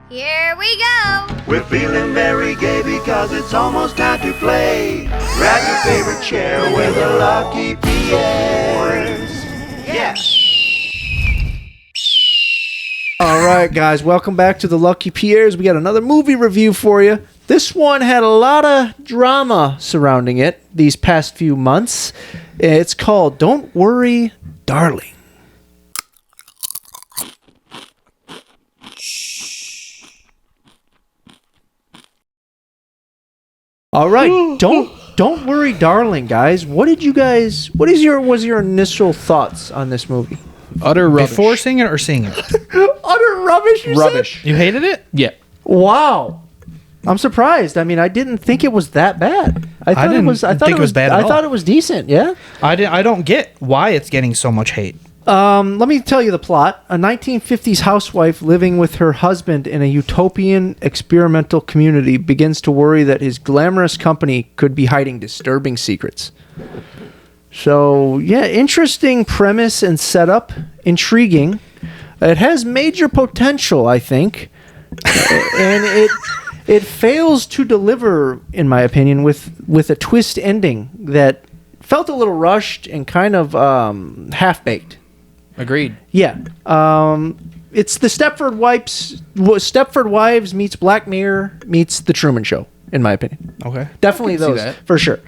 Here we go! We're feeling very gay because it's almost time to play. Grab your favorite chair with the lucky Pierres. Yeah. All right, guys, welcome back to the Lucky Pierres. We got another movie review for you. This one had a lot of drama surrounding it these past few months. It's called Don't Worry, Darling. All right, don't worry, darling, guys. Was your initial thoughts on this movie? Utter rubbish. Before seeing it or seeing it? Utter rubbish. You Rubbish. You hated it? Yeah. said? Wow, I'm surprised. I mean, I didn't think it was that bad. I thought didn't it was. I thought think it was bad at I all. thought it was decent. Yeah. I don't get why it's getting so much hate. Let me tell you the plot. A 1950s housewife living with her husband in a utopian experimental community begins to worry that his glamorous company could be hiding disturbing secrets. So, yeah, interesting premise and setup. Intriguing. It has major potential, I think. And it fails to deliver, in my opinion, with a twist ending that felt a little rushed and kind of half-baked. Agreed. Yeah. It's the Stepford Wives meets Black Mirror meets The Truman Show, in my opinion. Okay. Definitely I can see those, that. for sure.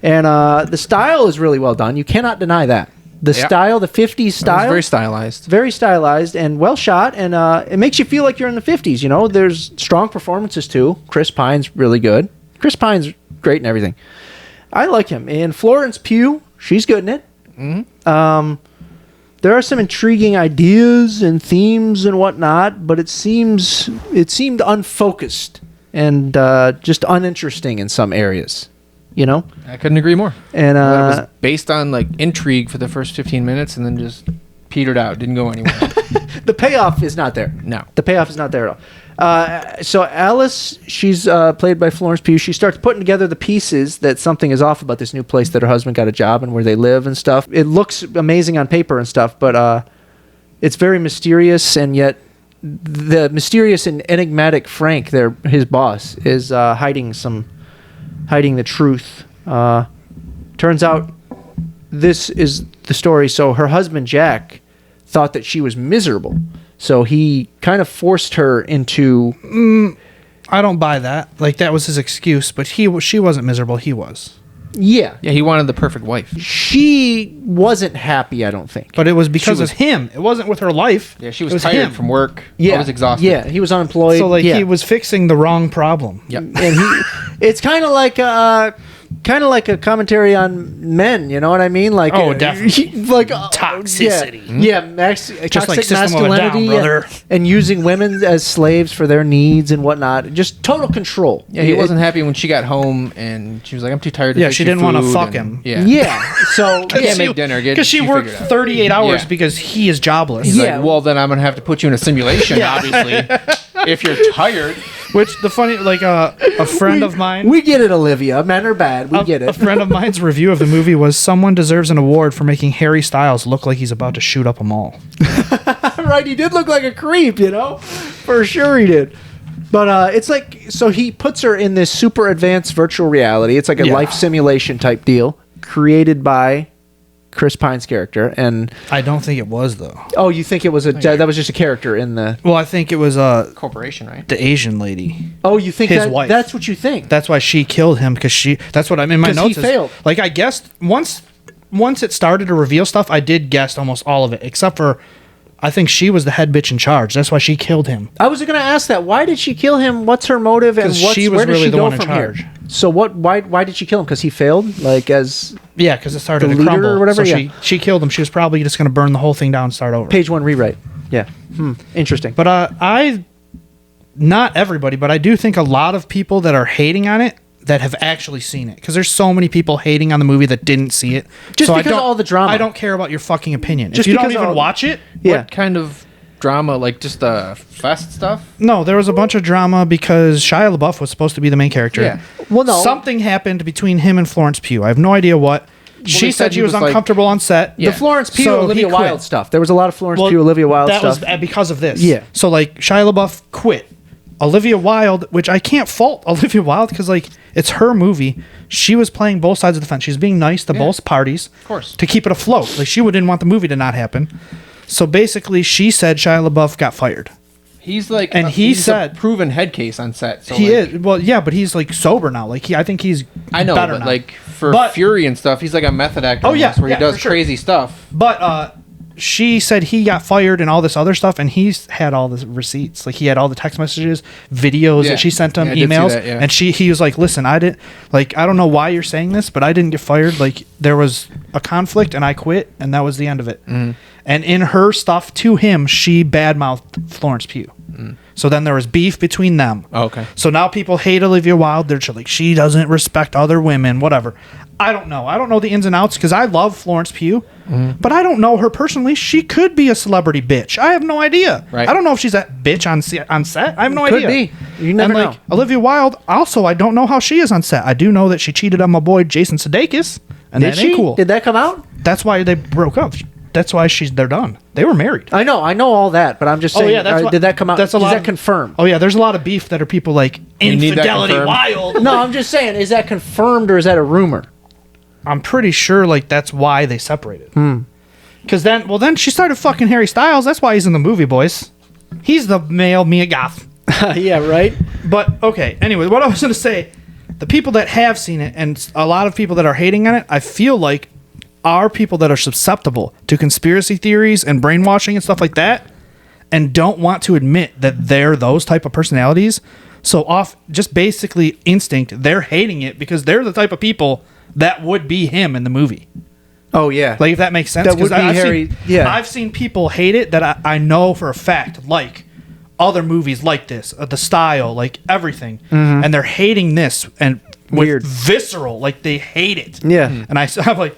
And the style is really well done. You cannot deny that. The Yeah. style, the 50s style. Very stylized. Very stylized and well shot, and it makes you feel like you're in the 50s, you know? There's strong performances, too. Chris Pine's really good. Chris Pine's great and everything. I like him. And Florence Pugh, she's good in it. Mm-hmm. There are some intriguing ideas and themes and whatnot, but it seemed unfocused and just uninteresting in some areas, you know? I couldn't agree more. And It was based on like intrigue for the first 15 minutes and then just petered out. Didn't go anywhere. the payoff is not there. No. The payoff is not there at all. So Alice, she's played by Florence Pugh. She starts putting together the pieces that something is off about this new place that her husband got a job and where they live and stuff. It looks amazing on paper and stuff, but it's very mysterious, and yet the mysterious and enigmatic Frank, his boss, is hiding the truth. Turns out this is the story. So her husband Jack thought that she was miserable. So he kind of forced her into... I don't buy that. Like, that was his excuse, but she wasn't miserable. He was. Yeah. Yeah, he wanted the perfect wife. She wasn't happy, I don't think. But it was because of him. It wasn't with her life. Yeah, she It was him. tired from work. Yeah. I was exhausted. Yeah, he was unemployed. So, like, yeah. he was fixing the wrong problem. Yep. And it's kind of like a commentary on men, you know what I mean? Like, Oh, definitely. like Toxicity. Yeah, Just toxic like System of a Down, masculinity, brother. and using women as slaves for their needs and whatnot. Just total control. Yeah, he wasn't happy when she got home and she was like, I'm too tired to Yeah, fix she your didn't want to food," fuck and- him. Yeah. Yeah. So Can't make dinner. Because she you worked figured it out. 38 hours Yeah. because he is jobless. He's Yeah. like, well, then I'm going to have to put you in a simulation, obviously. If you're tired. Which, the funny, like, a friend of mine... we get it, Olivia. Men are bad. We get A it. friend of mine's review of the movie was, someone deserves an award for making Harry Styles look like he's about to shoot up a mall. Right, he did look like a creep, you know? For sure he did. But it's like, so he puts her in this super advanced virtual reality. It's like a Yeah. life simulation type deal created by Chris Pine's character. And, I don't think it was, though. oh, you think it was that was just a character in the... Well, I think it was Corporation, right? the Asian lady. Oh, you think His wife. that's what you think? That's why she killed him, because that's what I'm in my 'Cause he notes. is, failed. Like, I guessed once it started to reveal stuff, I did guess almost all of it, except for I think she was the head bitch in charge. That's why she killed him. I was going to ask that. Why did she kill him? What's her motive? And 'Cause she was where does really she the go one in from charge. here? So why did she kill him? Because he failed? Like, as Yeah, because it started The to leader crumble. or whatever, So yeah. she killed him. She was probably just going to burn the whole thing down and start over. page one rewrite. Yeah. Interesting. But not everybody, but I do think a lot of people that are hating on it that have actually seen it, because there's so many people hating on the movie that didn't see it. Just So because of all the drama. I don't care about your fucking opinion. Just if you don't because even all- watch it, Yeah. What kind of drama? Like just fest stuff? no, there was a bunch of drama because Shia LaBeouf was supposed to be the main character. Yeah. Well, no. Something happened between him and Florence Pugh. I have no idea what. She they said said she he was was, like- uncomfortable on set. Yeah. The Florence Pugh, So he Olivia quit. Wilde stuff. There was a lot of Florence Well, Pugh, Olivia Wilde that stuff. was because of this. Yeah. So like Shia LaBeouf quit, Olivia Wilde, which I can't fault Olivia Wilde because like it's her movie. She was playing both sides of the fence. She was being nice to both parties, Of course. to keep it afloat. Like she didn't want the movie to not happen. So basically, she said Shia LaBeouf got fired. He's like, And he he's said- a proven head case on set. So He like, is well, yeah, but he's like sober now. Like I think he's I know, better but now. like for But- Fury and stuff, he's like a method actor. Oh, yeah, almost, where yeah, he does for sure. crazy stuff. But she said he got fired and all this other stuff, and he's had all the receipts. Like he had all the text messages, videos Yeah. that she sent him, Yeah, I did see emails, that, yeah. and he was like, "Listen, I don't know why you're saying this, but I didn't get fired. Like there was a conflict, and I quit, and that was the end of it." Mm-hmm. And in her stuff to him, she badmouthed Florence Pugh. So then there was beef between them. Oh, okay. So now people hate Olivia Wilde. They're just like, she doesn't respect other women, whatever. I don't know. I don't know the ins and outs because I love Florence Pugh, but I don't know her personally. She could be a celebrity bitch. I have no idea. Right. I don't know if she's that bitch on set. I have no Could idea. be. You never and know. like Olivia Wilde, also, I don't know how she is on set. I do know that she cheated on my boy Jason Sudeikis, and Did that ain't she? cool. Did that come out? That's why they broke up. That's why they're done. They were married. I know all that, but I'm just saying. Did that come out? That's a is lot. that confirmed? Oh yeah, there's a lot of beef that are people like You need that infidelity confirmed? wild. No, I'm just saying. Is that confirmed or is that a rumor? I'm pretty sure like that's why they separated. Because then she started fucking Harry Styles. That's why he's in the movie, boys. He's the male Mia Goth. Yeah, right. But okay. Anyway, what I was gonna say, the people that have seen it and a lot of people that are hating on it, I feel like are people that are susceptible to conspiracy theories and brainwashing and stuff like that, and don't want to admit that they're those type of personalities. So off just basically instinct, they're hating it because they're the type of people that would be him in the movie. Oh yeah. Like if that makes sense. That would 'Cause be I've Harry- Seen, yeah. I've seen people hate it that I know for a fact, like other movies like this, the style, like everything, and they're hating this and Weird. with visceral, like they hate it. Yeah. And I'm like,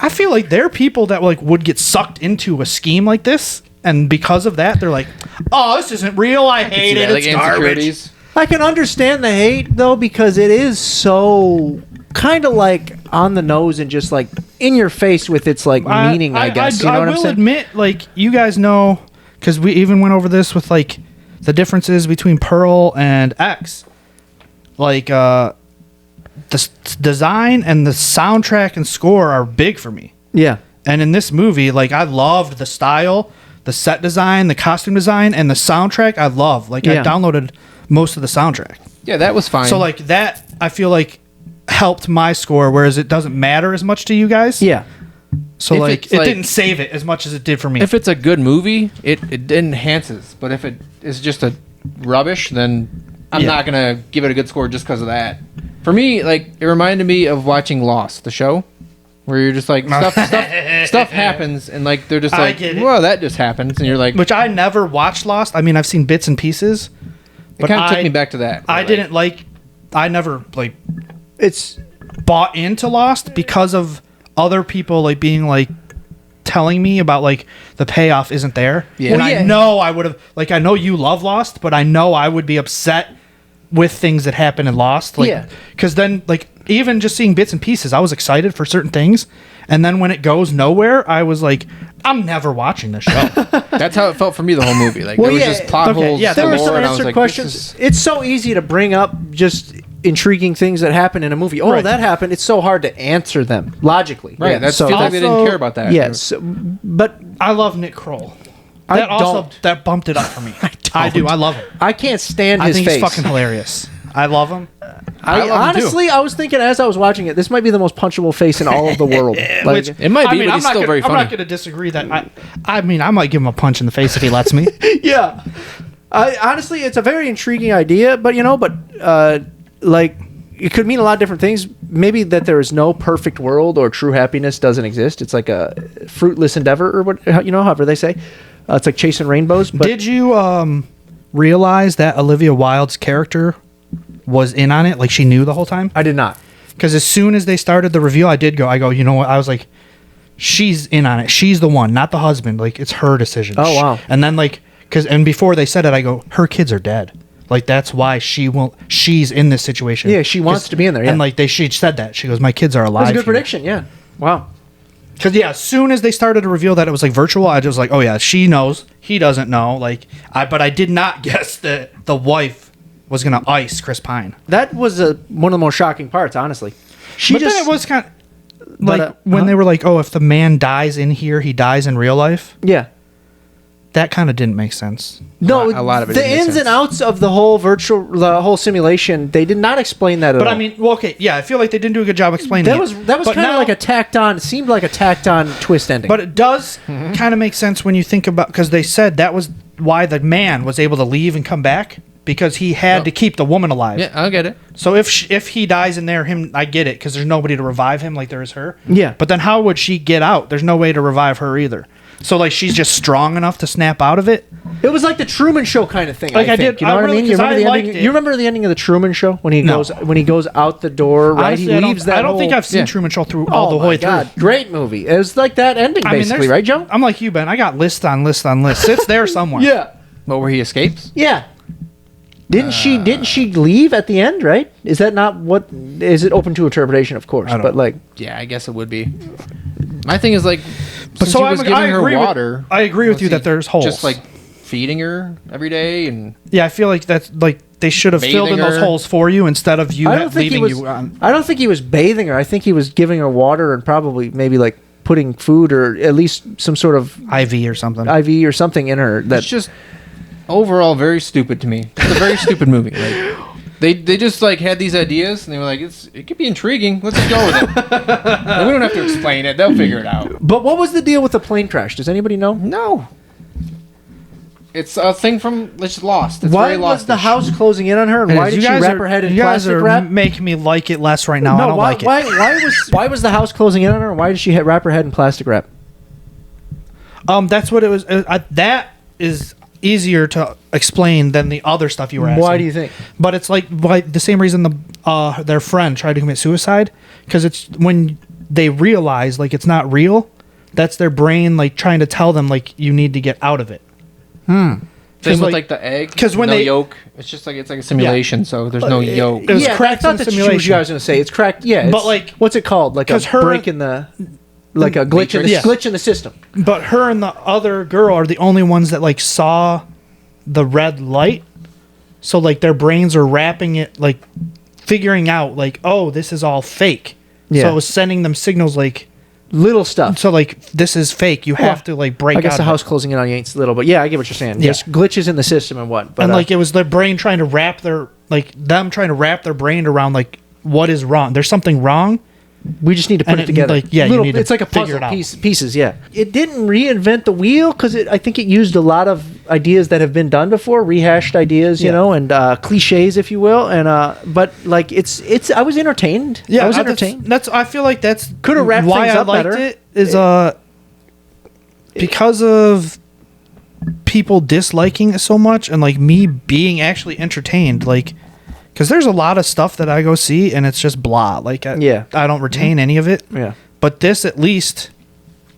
I feel like they're people that like would get sucked into a scheme like this, and because of that, they're like, "Oh, this isn't real. I hate See it. that, like It's garbage." insecurities. I can understand the hate though because it is so kind of like on the nose and just like in your face with its like meaning. I guess you know what I'm will saying. admit, like you guys know, because we even went over this with like the differences between Pearl and X. Like the design and the soundtrack and score are big for me. Yeah. And in this movie, like I loved the style, the set design, the costume design, and the soundtrack. I love. Like Yeah. I downloaded most of the soundtrack. Yeah, that was fine. So like that, I feel like helped my score, whereas it doesn't matter as much to you guys. Yeah. So If like it's, it like- didn't save it as much as it did for me. if it's a good movie, it enhances. But if it is just a rubbish, then I'm Yeah. not gonna give it a good score just because of that. For me, like it reminded me of watching Lost, the show, where you're just like stuff happens, and like they're just I like, get it. well, that just happens, and you're like, Which I never watched Lost. I mean, I've seen bits and pieces. it kind of took me back to that. I Like, didn't like. I never like It's bought into Lost because of other people like being like telling me about like the payoff isn't there. Yeah. And Well, yeah. I know I would have like I know you love Lost, but I know I would be upset with things that happen in Lost. Like, Yeah. because then like even just seeing bits and pieces, I was excited for certain things, and then when it goes nowhere, I was like, I'm never watching this show. That's how it felt for me the whole movie. Like Well, there was yeah, just plot okay, holes. yeah, there were galore, some and I was answered like, questions. this is- It's so easy to bring up just intriguing things that happen in a movie. Oh, Right. that happened. It's so hard to answer them logically. Right, Yeah, that's so feels like they didn't Also- care about that. yes, but I love Nick Kroll. I That also don't. that bumped it up for me. I do. I love him. I can't stand I his think face. he's fucking hilarious. I love him. I love him too. honestly, I was thinking as I was watching it, this might be the most punchable face in all of the world. Like, Which- It might be, but I'm he's not still gonna, very I'm funny. not going to disagree that. I mean, I might give him a punch in the face if he lets me. yeah. Honestly, it's a very intriguing idea, but like it could mean a lot of different things. Maybe that there is no perfect world or true happiness doesn't exist. It's like a fruitless endeavor, or what however they say. It's like chasing rainbows. But Did you realize that Olivia Wilde's character was in on it? Like she knew the whole time? I did not. Because as soon as they started the review, I go, you know what? I was like, she's in on it. She's the one, not the husband. Like it's her decision. Oh, wow. And then like, and before they said it, I go, her kids are dead. Like that's why she's in this situation. Yeah, she wants to be in there, yeah. And like she said that. She goes, my kids are alive. That's a good here." prediction. Yeah. Wow. Because as soon as they started to reveal that it was like virtual, I just was like, oh yeah, she knows, he doesn't know. Like, but I did not guess that the wife was gonna ice Chris Pine. That was one of the most shocking parts, honestly. Then it was kind of like when they were like, oh, if the man dies in here, he dies in real life. Yeah. That kind of didn't make sense. No, A lot of it the didn't make ins sense. and outs of the whole simulation, they did not explain that at all. But I mean, well, okay, yeah, I feel like they didn't do a good job explaining that it. was But kind of now- like it seemed like a tacked on twist ending. But it does kind of make sense when you think about, because they said that was why the man was able to leave and come back, because he had to keep the woman alive. Yeah, I'll get it. So if he dies in there, I get it, because there's nobody to revive him like there is her. Yeah. But then how would she get out? There's no way to revive her either. So like she's just strong enough to snap out of it. It was like the Truman Show kind of thing. Like, I I think. did- You know I what really- I mean? You 'cause remember I the liked ending? it. You remember the ending of the Truman Show when he No. goes out the door? Right, Honestly, he leaves that. I don't think whole- I've seen yeah. Truman Show through Oh all the my way God, through. great movie! It was like that ending, basically, there's- right, Joe? I'm like you, Ben. I got list on list on list. It's there somewhere. Yeah, What, where he escapes? yeah. Didn't she leave at the end? Right? Is that not what? Is it open to interpretation? Of course, don't but know. like, Yeah, I guess it would be. My thing is like, since so he was I giving her agree with- water. I agree with was you he that there's holes. Just like feeding her every day and Yeah, I feel like that's like they should have filled in Bathing those her. holes for you instead of you I don't think he leaving was. you on. I don't think he was bathing her. I think he was giving her water and probably maybe like putting food or at least some sort of IV or something. IV or something in her. That it's just overall very stupid to me. It's a very stupid movie. Like, they just like had these ideas and they were like, it could be intriguing. Let's just go with it. And we don't have to explain it. They'll figure it out. But what was the deal with the plane crash? Does anybody know? No. It's a thing from just Lost. It's Why very was the Lost-ish. house closing in on her, and why did she wrap her head in you guys plastic are wrap? making me like it less right now. I don't why, like it. why was the house closing in on her? Why did she wrap her head in plastic wrap? That's what it was. That is easier to explain than the other stuff you were asking. Why do you think? But it's like why the same reason their friend tried to commit suicide, because it's when they realize like it's not real. That's their brain like trying to tell them like you need to get out of it. Same with like- like the egg. 'cause when no they- yolk. It's just like it's like a simulation, so there's no yolk. It was yeah, cracked I in thought the that's what you simulation. guys going to say. It's cracked. Yeah, But, it's- like- what's it called? Like a 'cause her- break in the, like a glitch in the Matrix? glitch in the system. But her and the other girl are the only ones that like saw the red light. So like their brains are wrapping it, like figuring out like, oh, this is all fake. Yeah. So it was sending them signals like, Little stuff. so like this is fake. You have to like break I guess out the of house it. closing in on you ain't little, but yeah, I get what you're saying. Yeah. There's glitches in the system and what, but And like it was their brain trying to wrap their brain around like what is wrong. There's something wrong. we just need to put and it it- together. like, yeah, you need to it's like a figure puzzle it out. pieces. Yeah, it didn't reinvent the wheel because I think it used a lot of ideas that have been done before, rehashed ideas, you Yeah. know, and cliches, if you will. And but like it's I was entertained. I was entertained. That's I feel like that's Coulda wrapped why things I up liked better. it is because of people disliking it so much and like me being actually entertained, like because there's a lot of stuff that I go see and it's just blah, like Yeah. I don't retain any of it. Yeah. But this at least,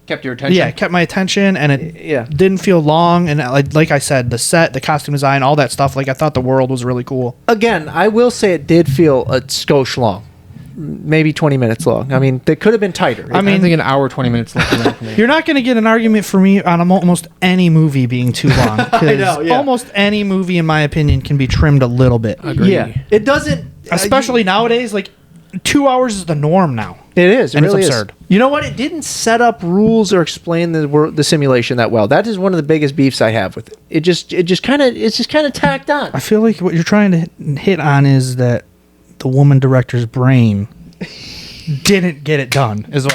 Kept your attention. yeah, it kept my attention and it Yeah. didn't feel long, and like I said, the set, the costume design, all that stuff, like I thought the world was really cool. Again, I will say it did feel a skosh long, maybe 20 minutes long. I mean, they could have been tighter. I mean, I think an hour 20 minutes left in that for me. You're not going to get an argument for me on almost any movie being too long. 'cause know, yeah. Almost any movie, in my opinion, can be trimmed a little bit. Agree. yeah, it doesn't. Especially nowadays, like 2 hours is the norm now. It is. It And it's really absurd. is. You know what? It didn't set up rules or explain the simulation that well. That is one of the biggest beefs I have with it. It's just kind of tacked on. I feel like what you're trying to hit on is that the woman director's brain didn't get it done. Is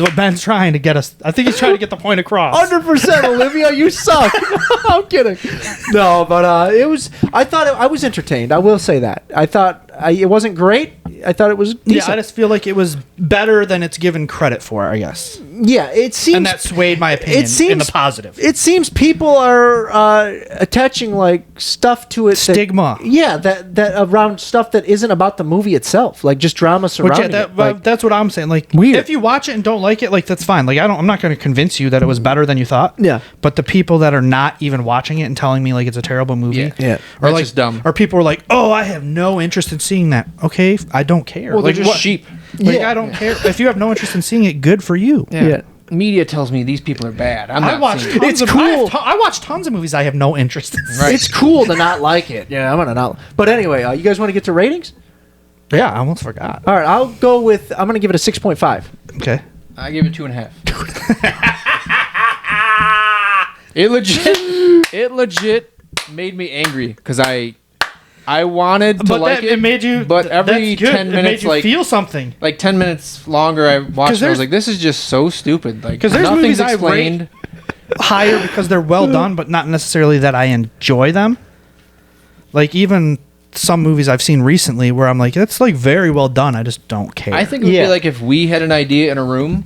what Ben's trying to get us. I think he's trying to get the point across. 100%, Olivia, you suck. I'm kidding. No, but it was. I thought I was entertained. I will say that. I thought it wasn't great. I thought it was decent. Yeah, I just feel like it was better than it's given credit for, I guess. Yeah, it seems. And that swayed my opinion in the positive. It seems people are attaching like stuff to it. Stigma. Yeah, that around stuff that isn't about the movie itself, like just drama surrounding it. Like, that's what I'm saying. Like, Weird. if you watch it and don't like it, like that's fine. Like, I'm not going to convince you that it was better than you thought. Yeah. But the people that are not even watching it and telling me like it's a terrible movie, Yeah. Yeah. or That's like just dumb. or people are like, oh, I have no interest in seeing that. Okay, I don't care. Well, like, they're just sheep. Like, Yeah. I don't care if you have no interest in seeing it. Good for you. yeah. media tells me these people are bad. I'm I not watch seeing it. tons It's of, cool. I watch tons of movies I have no interest in. Right. It's cool to not like it. Yeah, I'm gonna not. But anyway, you guys want to get to ratings? Yeah, I almost forgot. All right, I'll go with. I'm gonna give it a 6.5. Okay. I give it 2.5. It legit made me angry because I wanted to like it made you. But every that's good. 10 It minutes, made you like feel something. like 10 minutes longer, I watched. 'Cause And I was there's- like, this is just so stupid. Like 'Cause there's nothing's movies I rate- explained. Higher because they're well done, but not necessarily that I enjoy them. Like even some movies I've seen recently where I'm like, it's like very well done. I just don't care. I think it would Yeah. be like if we had an idea in a room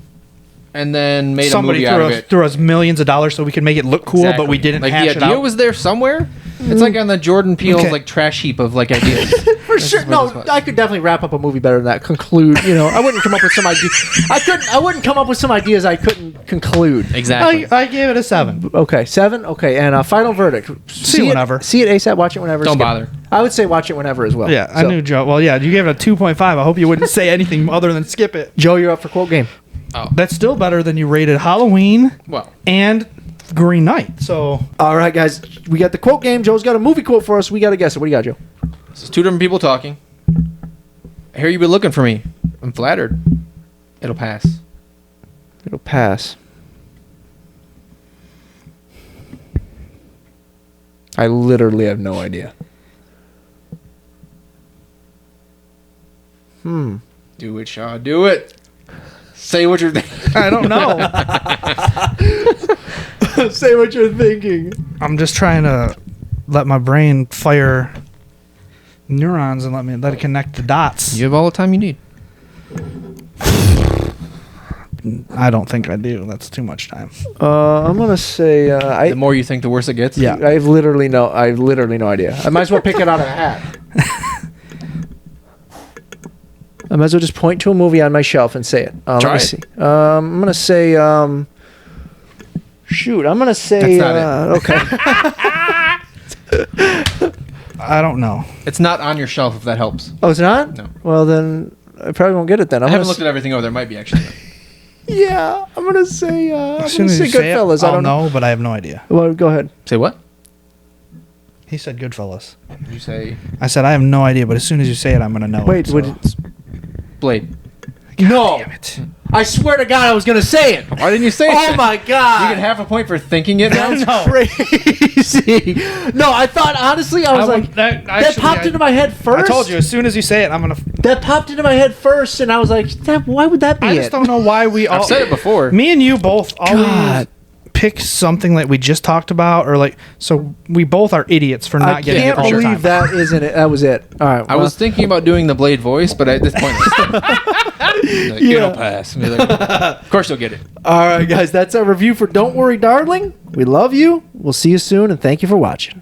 and then made somebody a movie out of it. threw us millions of dollars so we could make it look cool, but we Exactly. didn't like hash the it idea out. was there somewhere. It's like on the Jordan Peele's Okay. like trash heap of like ideas. For sure. what No, this was. I could definitely wrap up a movie better than that. Conclude. I wouldn't come up with some idea. I wouldn't come up with some ideas I couldn't conclude. Exactly. I gave it a 7. Okay, 7. Okay, and final verdict. See it whenever. See it ASAP. Watch it whenever. Don't skip it. bother. I would say watch it whenever as well. Yeah, I So, knew Joe. Well, yeah, you gave it a 2.5. I hope you wouldn't say anything other than skip it. Joe, you're up for quote game. That's still better than you rated Halloween Well, and Green Knight. So All right, guys, we got the quote game. Joe's got a movie quote for us. We got to guess it. What do you got, Joe? this is two different people talking. I hear you've been looking for me. I'm flattered. It'll pass. It'll pass. I literally have no idea. Do it, Shaw. Do it. Say what you're thinking. I don't know. Say what you're thinking. I'm just trying to let my brain fire neurons and let it connect the dots. You have all the time you need. I don't think I do. That's too much time. I'm gonna say The more you think, the worse it gets. Yeah. I've literally no idea. I might as well pick it out of a hat. I might as well just point to a movie on my shelf and say it. Let Try me it. see. I'm gonna say. Shoot, I'm gonna say. That's Okay. I don't know. It's not on your shelf if that helps. Oh, it's not. No. Well, then I probably won't get it then. I I'm haven't gonna looked at everything over. There might be actually. Yeah, I'm gonna say. I'm As soon gonna as say you say it, Goodfellas. I I'll don't know. know, but I have no idea. Well, go ahead. Say what? He said Goodfellas. You say I said I have no idea, but as soon as you say it, I'm gonna know. Wait, it, what? so. Blade. No, Damn it. I swear to God, I was gonna say it. Why didn't you say it? Oh my God! You get half a point for thinking it now. No. Crazy. No, I thought honestly, I was like, that popped into my head I first. told you, as soon as you say it, I'm gonna. That popped into my head first, and I was like, why would that be I it? just don't know why we all. I've said it before. Me and you both always God. pick something that we just talked about, or like, so we both are idiots for I not getting it can't all the believe time. that isn't it. That was it. All right. I was thinking about doing the Blade voice, but at this point, like, it'll pass. And be like, of course you'll get it. All right, guys. That's our review for Don't Worry, Darling. We love you. We'll see you soon, and thank you for watching.